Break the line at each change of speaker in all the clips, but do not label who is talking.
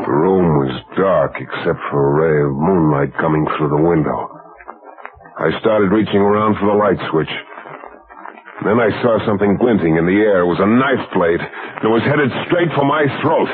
The room was dark except for a ray of moonlight coming through the window. I started reaching around for the light switch. Then I saw something glinting in the air. It was a knife blade that was headed straight for my throat.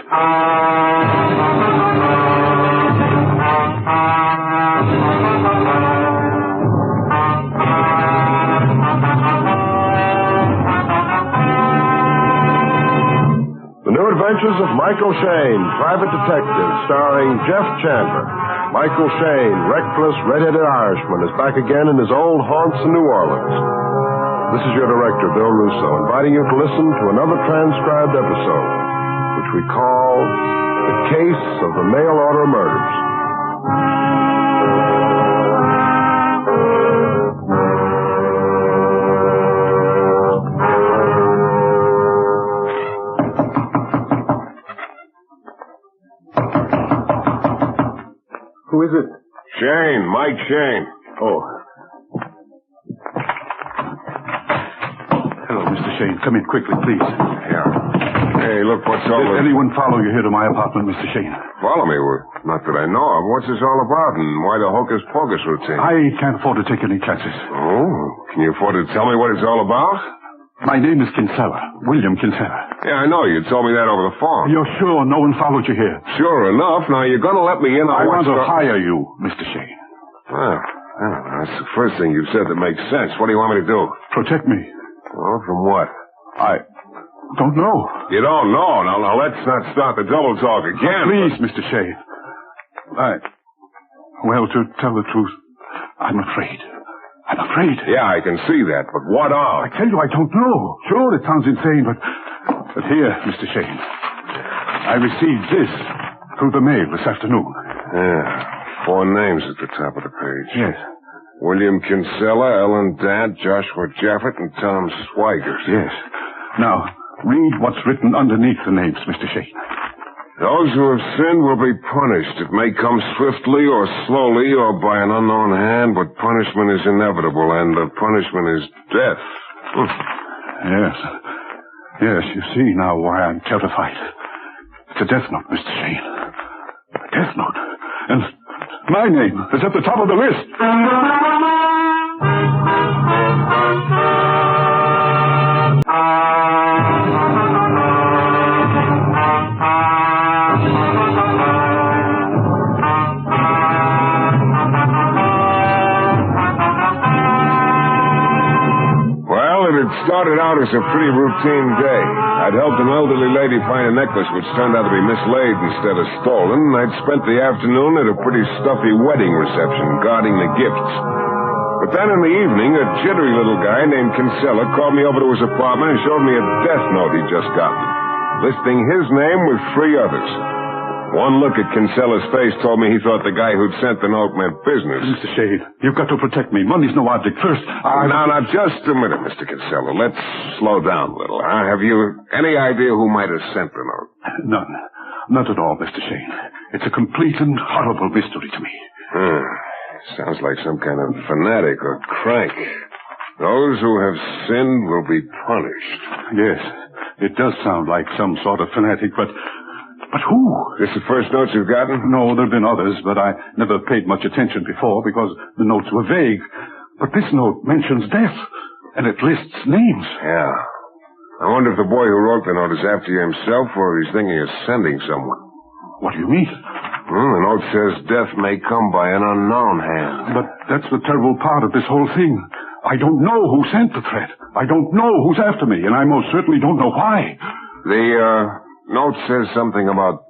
The New Adventures of Michael Shayne, Private Detective, starring Jeff Chandler. Michael Shayne, reckless, red-headed Irishman, is back again in his old haunts in New Orleans. This is your director, Bill Russo, inviting you to listen to another transcribed episode, which we call The Case of the Mail Order Murders.
Who is it?
Shayne, Mike Shayne.
Oh. Hello, Mr. Shayne. Come in quickly, please.
Yeah. Hey, look, what's all
Did
this?
anyone follow you here to my apartment, Mr. Shayne?
Follow me? Well, not that I know of. What's this all about, and why the hocus-pocus routine?
I can't afford to take any chances.
Oh? Can you afford to tell me what it's all about?
My name is Kinsella, William Kinsella.
Yeah, I know. You told me that over the phone.
You're sure no one followed you here?
Sure enough. Now, you're going to let me in on
I want to
what's
hire you, Mr. Shayne.
Well, that's the first thing you said that makes sense. What do you want me to do?
Protect me.
Well, from what?
I don't know.
You don't know. Now, let's not start the double talk again.
Please, Mr. Shayne. Well, to tell the truth, I'm afraid. I'm afraid.
Yeah, I can see that, but what of?
I tell you, I don't know. Sure, it sounds insane, but here, Mr. Shayne, I received this through the mail this afternoon.
Yeah, 4 names at the top of the page.
Yes.
William Kinsella, Ellen Dant, Joshua Jaffett, and Tom Swigert.
Yes. Now, read what's written underneath the names, Mr. Shayne.
Those who have sinned will be punished. It may come swiftly or slowly or by an unknown hand, but punishment is inevitable, and the punishment is death.
Yes. Yes, you see now why I'm terrified. It's a death note, Mr. Shayne. A death note. And my name is at the top of the list.
Started out as a pretty routine day. I'd helped an elderly lady find a necklace which turned out to be mislaid instead of stolen, and I'd spent the afternoon at a pretty stuffy wedding reception guarding the gifts. But then in the evening, a jittery little guy named Kinsella called me over to his apartment and showed me a death note he'd just gotten, listing his name with 3 others. One look at Kinsella's face told me he thought the guy who'd sent the note meant business.
Mr. Shayne, you've got to protect me. Money's no object. First,
Now, just a minute, Mr. Kinsella. Let's slow down a little. Have you any idea who might have sent the note?
None. Not at all, Mr. Shayne. It's a complete and horrible mystery to me.
Sounds like some kind of fanatic or crank. Those who have sinned will be punished.
Yes, it does sound like some sort of fanatic, but who?
This the first notes you've gotten?
No, there have been others, but I never paid much attention before because the notes were vague. But this note mentions death, and it lists names.
Yeah. I wonder if the boy who wrote the note is after you himself or if he's thinking of sending someone.
What do you mean?
The note says death may come by an unknown hand.
But that's the terrible part of this whole thing. I don't know who sent the threat. I don't know who's after me, and I most certainly don't know why.
The note says something about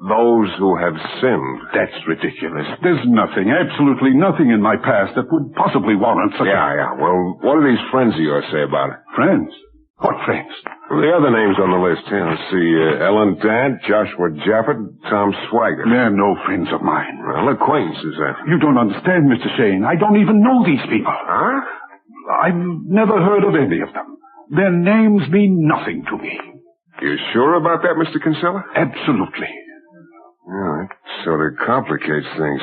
those who have sinned.
That's ridiculous. There's nothing, absolutely nothing in my past that would possibly warrant such
Yeah. Well, what do these friends of yours say about it?
Friends? What friends?
Well, the other names on the list here. Let's see. Ellen Dant, Joshua Jaffett, Tom Swigert.
They're no friends of mine.
Well, acquaintances, then.
You don't understand, Mr. Shayne. I don't even know these people.
Huh?
I've never heard of any of them. Their names mean nothing to me.
You sure about that, Mr. Kinsella?
Absolutely.
Yeah, that sort of complicates things.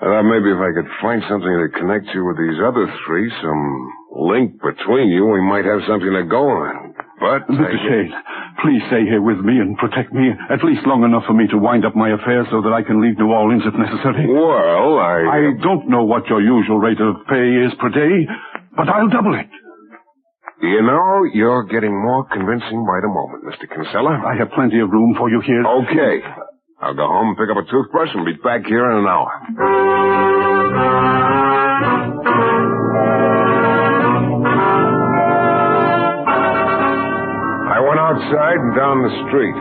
I thought maybe if I could find something to connect you with these other 3, some link between you, we might have something to go on. But...
Mr. Shayne, please stay here with me and protect me, at least long enough for me to wind up my affairs so that I can leave New Orleans if necessary.
Well,
I don't know what your usual rate of pay is per day, but I'll double it.
You know, you're getting more convincing by the moment, Mr. Kinsella.
I have plenty of room for you here.
Okay. I'll go home and pick up a toothbrush and be back here in an hour. I went outside and down the street.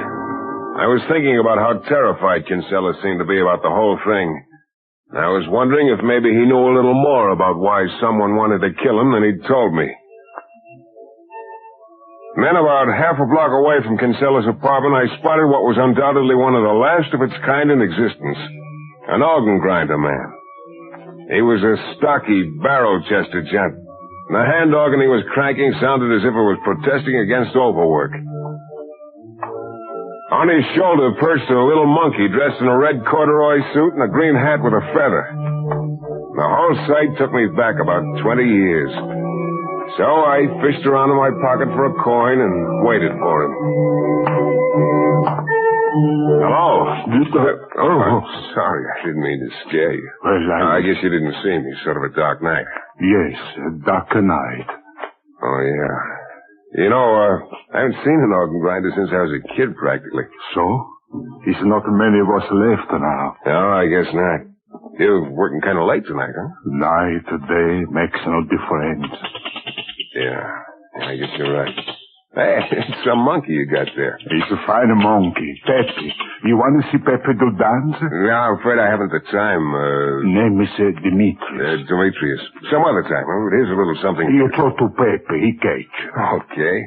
I was thinking about how terrified Kinsella seemed to be about the whole thing. I was wondering if maybe he knew a little more about why someone wanted to kill him than he'd told me. Then about half a block away from Kinsella's apartment, I spotted what was undoubtedly one of the last of its kind in existence. An organ grinder man. He was a stocky, barrel-chested gent. The hand organ he was cranking sounded as if it was protesting against overwork. On his shoulder perched a little monkey dressed in a red corduroy suit and a green hat with a feather. The whole sight took me back about 20 years. So I fished around in my pocket for a coin and waited for him. Hello? Oh, sorry. I didn't mean to scare you.
Well,
I guess you didn't see me. Sort of a dark night.
Yes, a darker night.
Oh, yeah. You know, I haven't seen an organ grinder since I was a kid, practically.
So? There's not many of us left now.
No, I guess not. You're working kind of late tonight, huh?
Night or day makes no difference.
Yeah, I guess you're right. Hey, it's a monkey you got there.
He's a fine monkey, Pepe. You want to see Pepe do dance?
No, I'm afraid I haven't the time.
Name is Demetrius.
Demetrius. Some other time. Here's a little something.
You talk to Pepe, he catch.
Okay.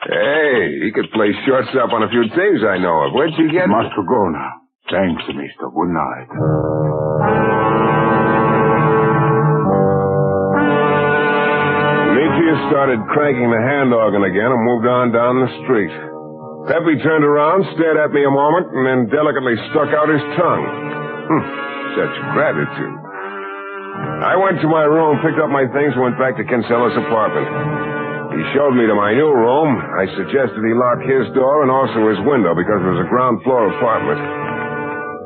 Hey, he could play shortstop on a few teams I know of. Where'd you get it?
Must go now. Thanks, mister. Good night.
Demetrius started cranking the hand organ again and moved on down the street. Pepe turned around, stared at me a moment, and then delicately stuck out his tongue. Such gratitude. I went to my room, picked up my things, and went back to Kinsella's apartment. He showed me to my new room. I suggested he lock his door and also his window because it was a ground floor apartment.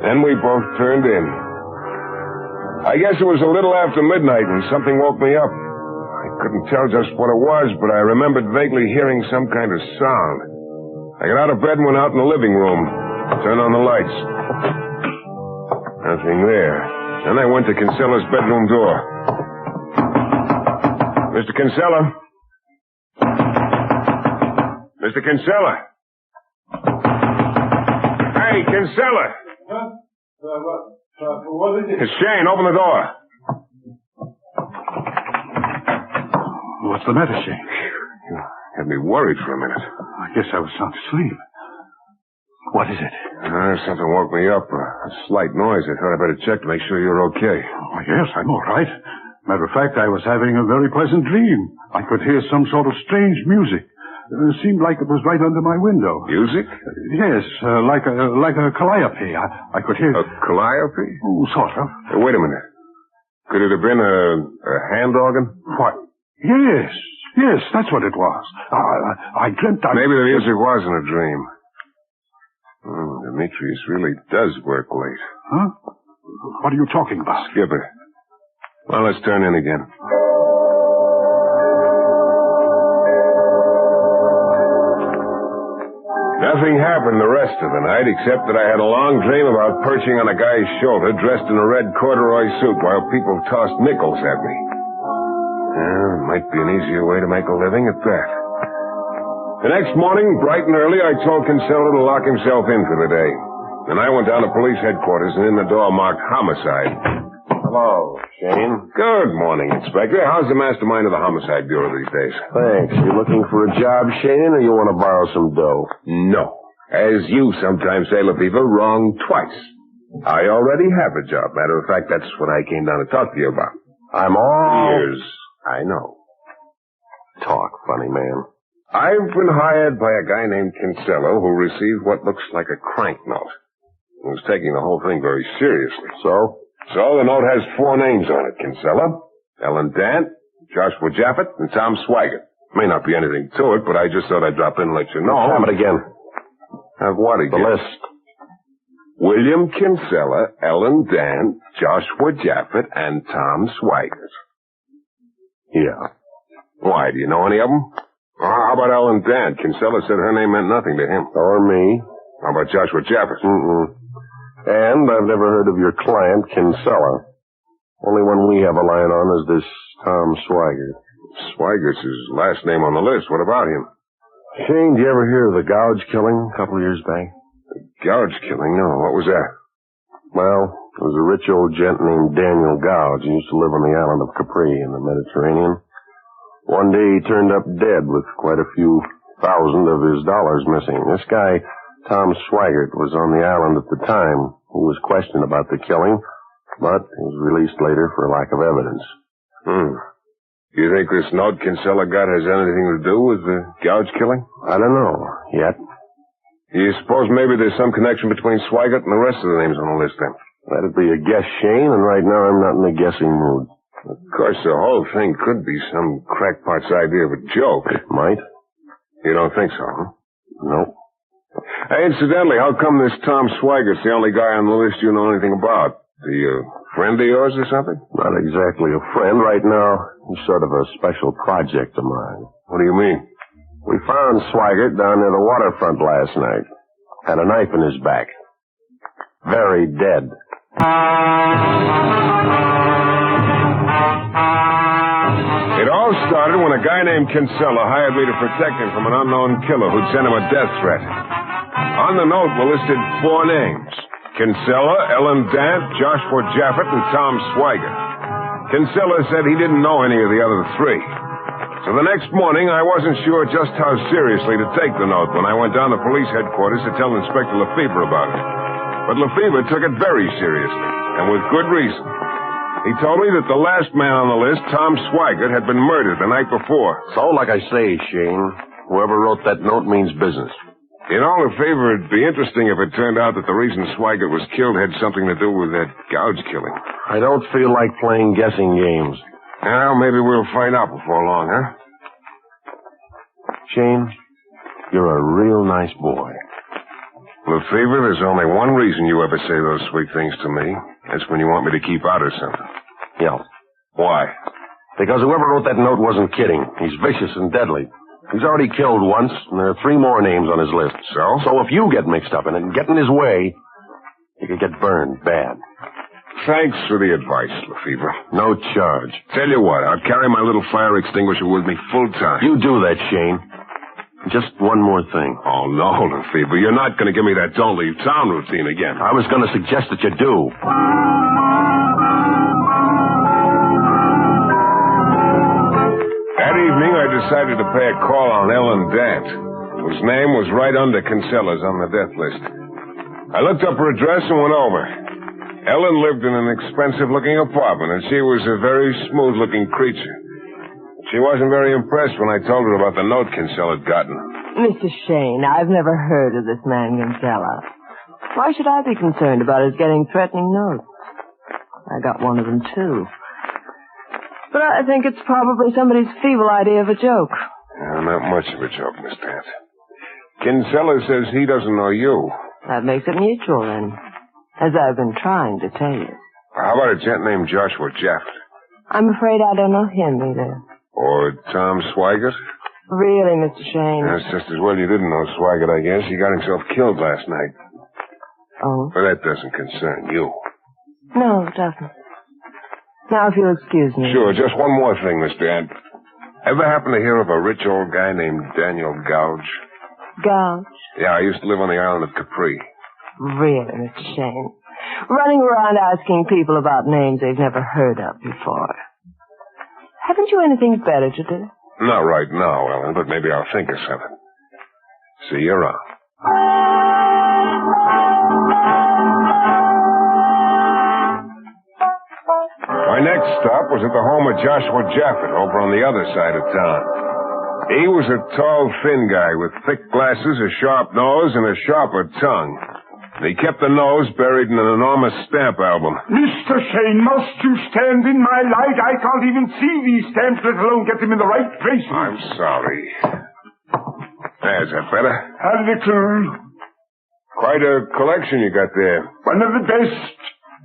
Then we both turned in. I guess it was a little after midnight when something woke me up. I couldn't tell just what it was, but I remembered vaguely hearing some kind of sound. I got out of bed and went out in the living room. Turned on the lights. Nothing there. Then I went to Kinsella's bedroom door. Mr. Kinsella? Mr. Kinsella? Hey, Kinsella!
Huh? What is it?
It's Shayne. Open the door.
What's the matter, Shayne?
You had me worried for a minute.
I guess I was sound asleep. What is it?
Something woke me up. A slight noise. I thought I'd better check to make sure you're okay.
Oh, yes, I'm all right. Matter of fact, I was having a very pleasant dream. I could hear some sort of strange music. It seemed like it was right under my window.
Music?
Yes, like a calliope. I could hear...
A calliope?
Oh, sort of.
Wait a minute. Could it have been a hand organ?
What? Yes, that's what it was. I dreamt
Maybe the music wasn't a dream. Demetrius really does work late.
Huh? What are you talking about?
Skip it. Well, let's turn in again. Nothing happened the rest of the night except that I had a long dream about perching on a guy's shoulder dressed in a red corduroy suit while people tossed nickels at me. Might be an easier way to make a living at that. The next morning, bright and early, I told Kinsella to lock himself in for the day. Then I went down to police headquarters and in the door marked homicide.
Hello, Shayne.
Good morning, Inspector. How's the mastermind of the Homicide Bureau these days?
Thanks. You looking for a job, Shayne, or you want to borrow some dough?
No. As you sometimes say, LaPiva, wrong twice. I already have a job. Matter of fact, that's what I came down to talk to you about.
I'm all...
Years. I know.
Talk, funny man.
I've been hired by a guy named Kinsella who received what looks like a crank note. He was taking the whole thing very seriously.
So
the note has 4 names on it, Kinsella. Ellen Dant, Joshua Jaffett, and Tom Swaggart. May not be anything to it, but I just thought I'd drop in and let you know.
Have it again.
Have what again?
The list.
William Kinsella, Ellen Dant, Joshua Jaffet, and Tom Swigert.
Yeah.
Why, do you know any of them? How about Ellen Dant? Kinsella said her name meant nothing to him.
Or me.
How about Joshua Jaffet?
Mm-mm. And I've never heard of your client, Kinsella. Only one we have a line on is this Tom Swigert.
Swigert's his last name on the list. What about him?
Shane, did you ever hear of the Gouge killing a couple of years back?
The Gouge killing? No. What was that?
Well, there was a rich old gent named Daniel Gouge. He used to live on the island of Capri in the Mediterranean. One day he turned up dead with quite a few thousand of his dollars missing. This guy, Tom Swigert, was on the island at the time. He was questioned about the killing, but he was released later for lack of evidence.
Do you think this note Kinsella got has anything to do with the Gouge killing?
I don't know yet.
Do you suppose maybe there's some connection between Swigert and the rest of the names on the list, then?
That'd be a guess, Shane, and right now I'm not in a guessing mood.
Of course, the whole thing could be some crackpot's idea of a joke.
It might.
You don't think so, huh?
No.
Hey, incidentally, how come this Tom Swigert's the only guy on the list you know anything about? The friend of yours or something?
Not exactly a friend. Right now, he's sort of a special project of mine.
What do you mean?
We found Swigert down near the waterfront last night. Had a knife in his back. Very dead.
It all started when a guy named Kinsella hired me to protect him from an unknown killer who'd sent him a death threat. On the note were listed 4 names: Kinsella, Ellen Dant, Joshua Jaffet, and Tom Swigert. Kinsella said he didn't know any of the other 3. So the next morning, I wasn't sure just how seriously to take the note when I went down to police headquarters to tell Inspector Lefebvre about it. But Lefebvre took it very seriously, and with good reason. He told me that the last man on the list, Tom Swigert, had been murdered the night before.
So, like I say, Shane, whoever wrote that note means business.
You know, Lefebvre, it'd be interesting if it turned out that the reason Swigert was killed had something to do with that Gouge killing.
I don't feel like playing guessing games.
Well, maybe we'll find out before long, huh?
Shane, you're a real nice boy.
Lefebvre, there's only one reason you ever say those sweet things to me. That's when you want me to keep out of something.
Yeah.
Why?
Because whoever wrote that note wasn't kidding. He's vicious and deadly. He's already killed once, and there are 3 more names on his list.
So?
So if you get mixed up in it and get in his way, you could get burned bad.
Thanks for the advice, Lefebvre.
No charge.
Tell you what, I'll carry my little fire extinguisher with me full time.
You do that, Shane. Just one more thing.
Oh, no, Lefebvre. You're not going to give me that don't leave town routine again.
I was going to suggest that you do.
That evening, I decided to pay a call on Ellen Dant, whose name was right under Kinsella's on the death list. I looked up her address and went over. Ellen lived in an expensive-looking apartment, and she was a very smooth-looking creature. She wasn't very impressed when I told her about the note Kinsella had gotten.
Mr. Shayne, I've never heard of this man Kinsella. Why should I be concerned about his getting threatening notes? I got one of them, too. But I think it's probably somebody's feeble idea of a joke.
Not much of a joke, Miss Dant. Kinsella says he doesn't know you.
That makes it mutual, then. As I've been trying to tell you.
How about a gent named Joshua Jaffet?
I'm afraid I don't know him either.
Or Tom Swigert?
Really, Mr. Shayne?
That's just as well you didn't know Swigert, I guess. He got himself killed last night.
Oh?
But that doesn't concern you.
No, it doesn't. Now, if you'll excuse me.
Sure, just one more thing, Miss Dant. Ever happen to hear of a rich old guy named Daniel Gouge?
Gouge?
Yeah, I used to live on the island of Capri.
Really, Mr. Shayne? Running around asking people about names they've never heard of before. Haven't you anything better to do?
Not right now, Ellen, but maybe I'll think of something. See you around. My next stop was at the home of Joshua Jaffet over on the other side of town. He was a tall, thin guy with thick glasses, a sharp nose, and a sharper tongue. He kept the nose buried in an enormous stamp album.
Mr. Shayne, must you stand in my light? I can't even see these stamps, let alone get them in the right places.
I'm sorry. Is that better?
A little.
Quite a collection you got there.
One of the best.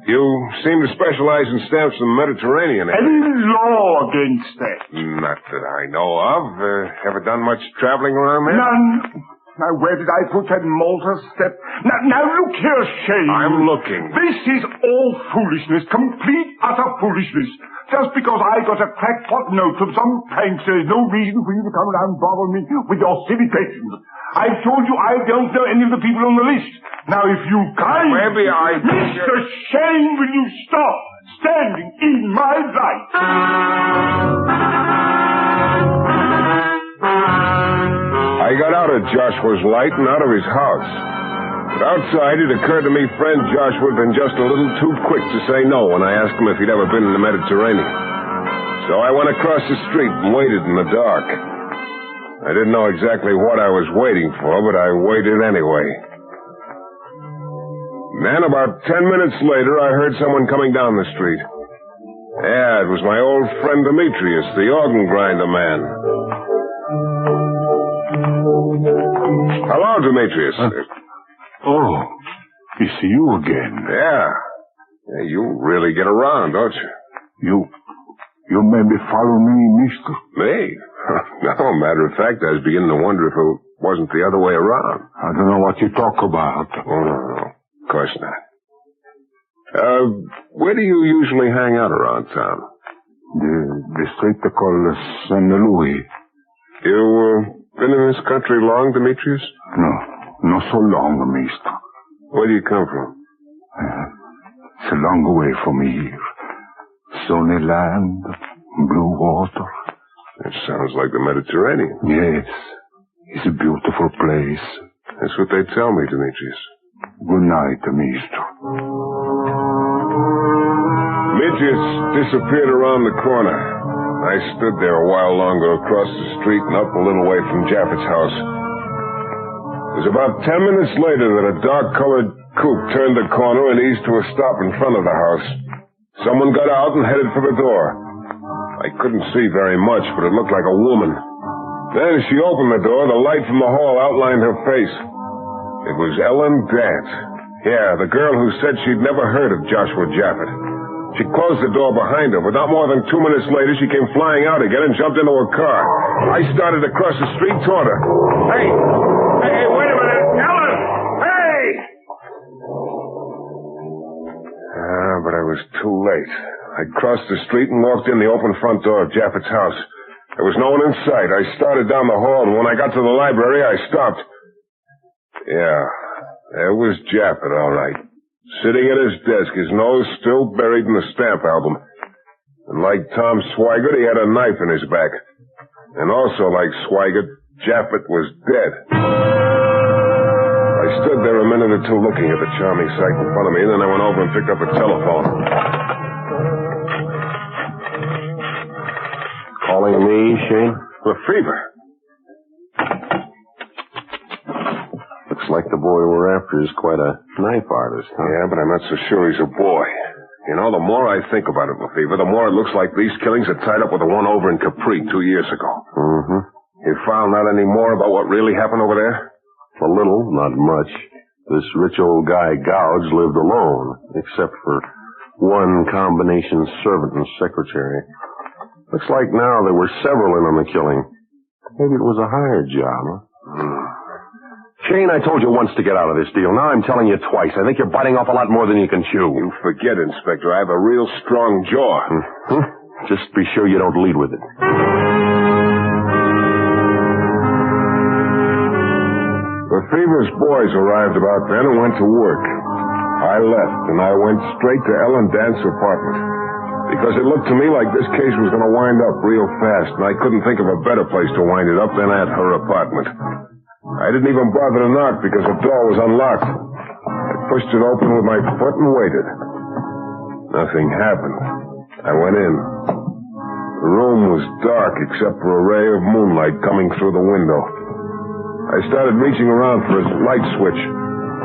You seem to specialize in stamps from the Mediterranean.
Any law against that?
Not that I know of. Ever done much traveling around there?
None. Now, where did I put that Malta step? Now, look here, Shayne.
I'm looking.
This is all foolishness, complete, utter foolishness. Just because I got a crackpot note from some pranks, there's no reason for you to come around and bother me with your silly questions. I've told you I don't know any of the people on the list. Now, if you kindly...
Maybe I...
Mr. Shayne, will you stop standing in my light?
I got out of Joshua's light and out of his house. But outside, it occurred to me friend Joshua had been just a little too quick to say no when I asked him if he'd ever been in the Mediterranean. So I went across the street and waited in the dark. I didn't know exactly what I was waiting for, but I waited anyway. Then, about 10 minutes later, I heard someone coming down the street. Yeah, it was my old friend Demetrius, the organ grinder man. Hello, Demetrius.
Oh, it's you again.
Yeah. You really get around, don't you?
You maybe follow me, mister?
Me? No, matter of fact, I was beginning to wonder if it wasn't the other way around.
I don't know what you talk about.
Oh, no. Of course not. Where do you usually hang out around town?
The street they call St. Louis.
You, been in this country long, Demetrius?
No, not so long, mister.
Where do you come from?
It's a long way from here. Sunny land, blue water.
It sounds like the Mediterranean.
Yes, it's a beautiful place.
That's what they tell me, Demetrius.
Good night, mister.
Demetrius disappeared around the corner. I stood there a while longer across the street and up a little way from Japhet's house. It was about 10 minutes later that a dark-colored coupe turned the corner and eased to a stop in front of the house. Someone got out and headed for the door. I couldn't see very much, but it looked like a woman. Then as she opened the door, the light from the hall outlined her face. It was Ellen Dance. Yeah, the girl who said she'd never heard of Joshua Japhet. She closed the door behind her, but not more than 2 minutes later, she came flying out again and jumped into her car. I started across the street toward her. Hey! Hey, wait a minute! Ellen! Hey! But I was too late. I crossed the street and walked in the open front door of Japhet's house. There was no one in sight. I started down the hall, and when I got to the library, I stopped. Yeah, there was Japhet, all right. Sitting at his desk, his nose still buried in the stamp album. And like Tom Swigert, he had a knife in his back. And also like Swigert, Japhet was dead. I stood there a minute or two looking at the charming sight in front of me, and then I went over and picked up a telephone.
Calling me, Shayne?
The fever.
Looks like the boy we're after is quite a knife artist, huh?
Yeah, but I'm not so sure he's a boy. You know, the more I think about it, Lefevre, the more it looks like these killings are tied up with the one over in Capri 2 years ago.
Mm-hmm.
You found out any more about what really happened over there?
A little, not much. This rich old guy, Gouge, lived alone, except for one combination servant and secretary. Looks like now there were several in on the killing. Maybe it was a hired job, huh?
Shayne, I told you once to get out of this deal. Now I'm telling you twice. I think you're biting off a lot more than you can chew.
You forget, Inspector. I have a real strong jaw.
Mm-hmm. Just be sure you don't lead with it.
Lefevre's boys arrived about then and went to work. I left, and I went straight to Ellen Dance's apartment. Because it looked to me like this case was going to wind up real fast, and I couldn't think of a better place to wind it up than at her apartment. I didn't even bother to knock because the door was unlocked. I pushed it open with my foot and waited. Nothing happened. I went in. The room was dark except for a ray of moonlight coming through the window. I started reaching around for a light switch.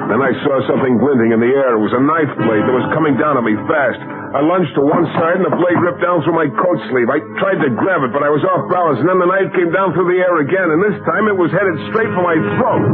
Then I saw something glinting in the air. It was a knife blade that was coming down at me fast. I lunged to one side, and the blade ripped down through my coat sleeve. I tried to grab it, but I was off balance, and then the knife came down through the air again, and this time it was headed straight for my throat.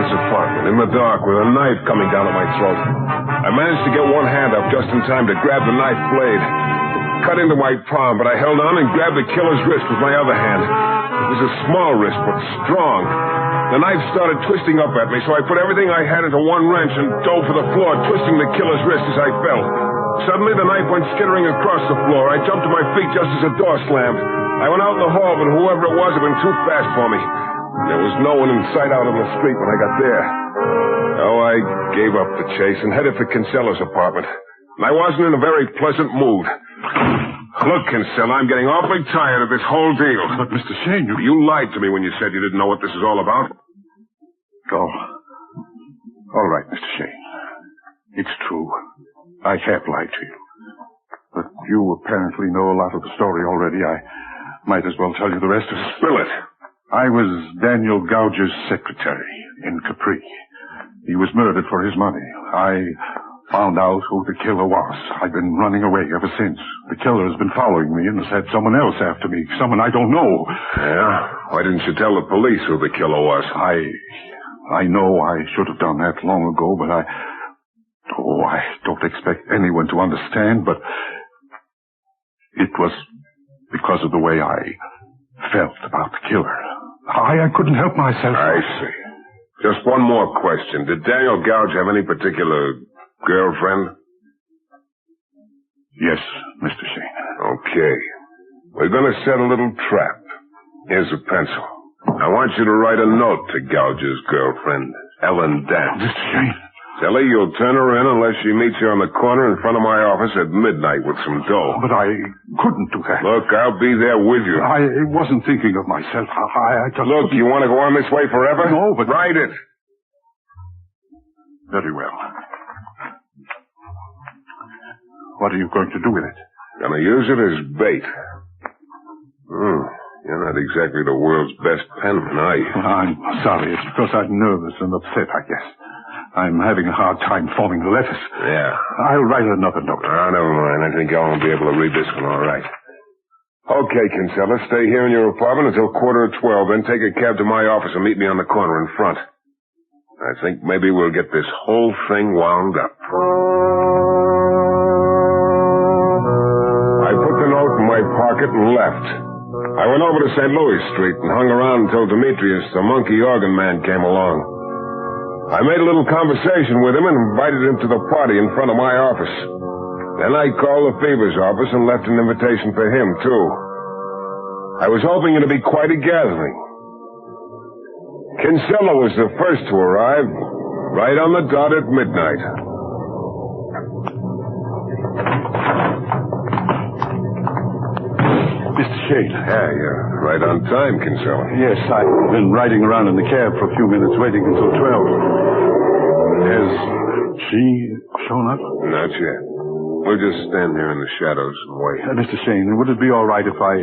Apartment in the dark with a knife coming down at my throat. I managed to get one hand up just in time to grab the knife blade. It cut into my palm, but I held on and grabbed the killer's wrist with my other hand. It was a small wrist, but strong. The knife started twisting up at me, so I put everything I had into one wrench and dove for the floor, twisting the killer's wrist as I fell. Suddenly, the knife went skittering across the floor. I jumped to my feet just as the door slammed. I went out in the hall, but whoever it was had been too fast for me. There was no one in sight out on the street when I got there. So I gave up the chase and headed for Kinsella's apartment. And I wasn't in a very pleasant mood. Look, Kinsella, I'm getting awfully tired of this whole deal.
But, Mr. Shayne,
You lied to me when you said you didn't know what this is all about.
Oh. All right, Mr. Shayne. It's true. I have lied to you. But you apparently know a lot of the story already. I might as well tell you the rest of it.
Spill it.
I was Daniel Gouge's secretary in Capri. He was murdered for his money. I found out who the killer was. I've been running away ever since. The killer has been following me and has had someone else after me. Someone I don't know.
Yeah? Why didn't you tell the police who the killer was?
I know I should have done that long ago, but I don't expect anyone to understand, but it was because of the way I felt about the killer. I couldn't help myself.
I see. Just one more question. Did Daniel Gouge have any particular girlfriend?
Yes, Mr. Shayne.
Okay. We're going to set a little trap. Here's a pencil. I want you to write a note to Gouge's girlfriend, Ellen Dance.
Mr. Shayne.
Tell her you'll turn her in unless she meets you on the corner in front of my office at midnight with some dough.
But I couldn't do that.
Look, I'll be there with you.
I wasn't thinking of myself. I just...
Look, you want to go on this way forever?
No, but...
Write it.
Very well. What are you going to do with it?
Gonna use it as bait. You're not exactly the world's best penman, are you?
I'm sorry. It's because I'm nervous and upset, I guess. I'm having a hard time forming the letters.
Yeah.
I'll write another note.
Oh, never mind. I think I won't be able to read this one all right. Okay, Kinsella, stay here in your apartment until 11:45, then take a cab to my office and meet me on the corner in front. I think maybe we'll get this whole thing wound up. I put the note in my pocket and left. I went over to St. Louis Street and hung around until Demetrius, the monkey organ man, came along. I made a little conversation with him and invited him to the party in front of my office. Then I called the Fever's office and left an invitation for him, too. I was hoping it'd be quite a gathering. Kinsella was the first to arrive, right on the dot at midnight.
Mr. Shayne.
Yeah, you're right on time, Kinsella.
Yes, I've been riding around in the cab for a few minutes, waiting until 12. Has she shown up?
Not yet. We'll just stand here in the shadows and wait.
Mr. Shayne, would it be all right if I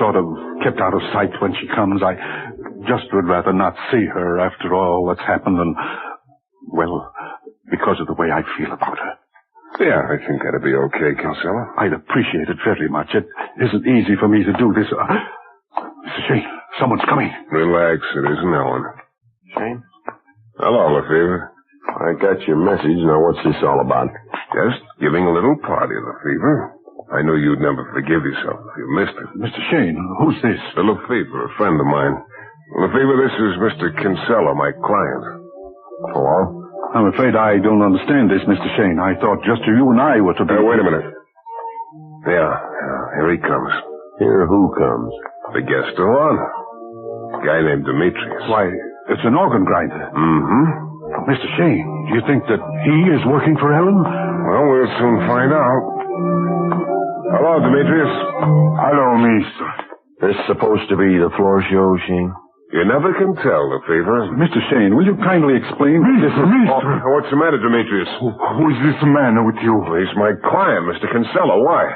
sort of kept out of sight when she comes? I just would rather not see her after all that's happened and, well, because of the way I feel about her.
Yeah, I think that'd be okay, Kinsella.
I'd appreciate it very much. It isn't easy for me to do this. Mr. Shayne, someone's coming.
Relax, it isn't Ellen.
Shayne?
Hello, Lefevre.
I got your message. Now, what's this all about?
Just giving a little party, Lefevre. I knew you'd never forgive yourself if you missed it.
Mr. Shayne, who's this?
Lefevre, a friend of mine. Lefevre, this is Mr. Kinsella, my client.
Hello?
I'm afraid I don't understand this, Mr. Shayne. I thought just you and I were to be...
Wait a minute. Yeah, here he comes.
Here who comes?
The guest of honor. A guy named Demetrius.
Why, it's an organ grinder.
Mm-hmm.
Mr. Shayne, do you think that he is working for Ellen?
Well, we'll soon find out. Hello, Demetrius.
Hello, mister.
This supposed to be the floor show, Shane?
You never can tell, Lefevre.
Mr. Shayne, will you kindly explain?
Mister.
Oh, what's the matter, Demetrius?
Who is this man with you?
Well, he's my client, Mr. Kinsella. Why?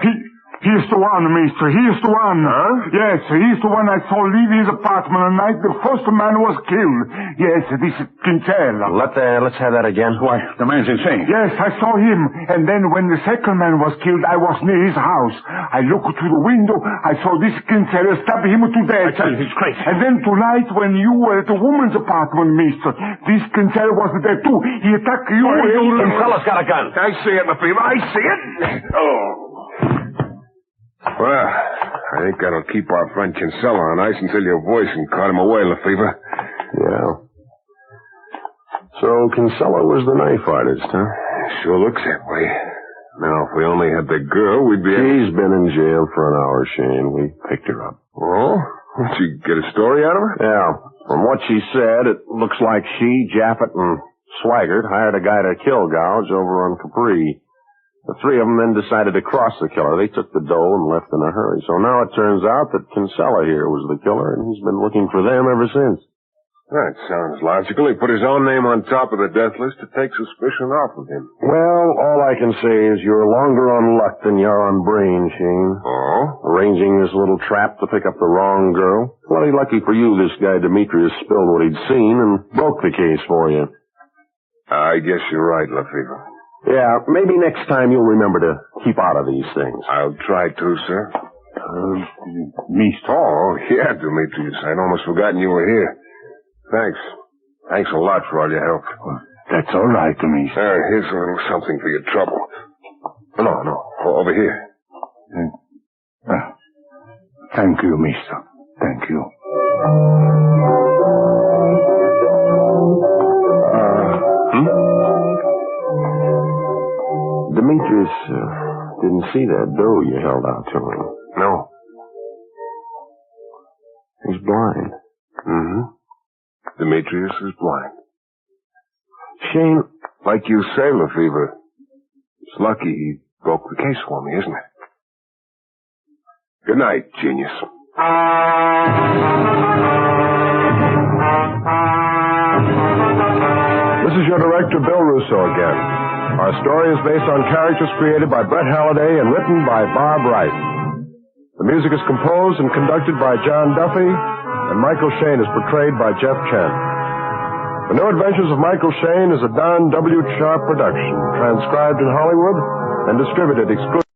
He's the one, mister. He's the one.
Huh?
Yes, he's the one I saw leave his apartment the night the first man was killed. Yes, this is Kinsella.
Let's have that again.
Why, the man's insane.
Yes, I saw him. And then when the second man was killed, I was near his house. I looked through the window. I saw this Kinsella stab him to death.
I tell you, he's crazy.
And then tonight, when you were at the woman's apartment, mister, this Kinsella was there too. He attacked you.
Kinsella's got a gun.
I see it, Lefevre. I see it. Oh. Well, I think that'll keep our friend Kinsella on ice until your voice can cart him away, Lefevre.
Yeah. So Kinsella was the knife artist, huh?
Sure looks that way. Now, if we only had the girl, we'd be...
She's been in jail for an hour, Shane. We picked her up.
Oh? Did you get a story out of her?
Yeah. From what she said, it looks like she, Jaffet, and Swaggart hired a guy to kill Gouge over on Capri. The three of them then decided to cross the killer. They took the dough and left in a hurry. So now it turns out that Kinsella here was the killer, and he's been looking for them ever since.
That sounds logical. He put his own name on top of the death list to take suspicion off of him.
Well, all I can say is you're longer on luck than you're on brain, Shane.
Oh?
Arranging this little trap to pick up the wrong girl. Bloody lucky for you this guy Demetrius spilled what he'd seen and broke the case for you.
I guess you're right, Lefevre.
Yeah, maybe next time you'll remember to keep out of these things.
I'll try to, sir.
Mister.
Oh, yeah, Demetrius. I'd almost forgotten you were here. Thanks. Thanks a lot for all your help.
That's all right, mister.
Here's a little something for your trouble. No. Over here.
Thank you, mister. Thank you.
Demetrius didn't see that dough you held out to him.
No.
He's blind.
Mm-hmm. Demetrius is blind.
Shane,
like you say, Lefevre, it's lucky he broke the case for me, isn't it? Good night, genius.
This is your director, Bill Russo, again. Our story is based on characters created by Brett Halliday and written by Bob Wright. The music is composed and conducted by John Duffy, and Michael Shayne is portrayed by Jeff Chen. The New Adventures of Michael Shayne is a Don W. Sharp production, transcribed in Hollywood and distributed exclusively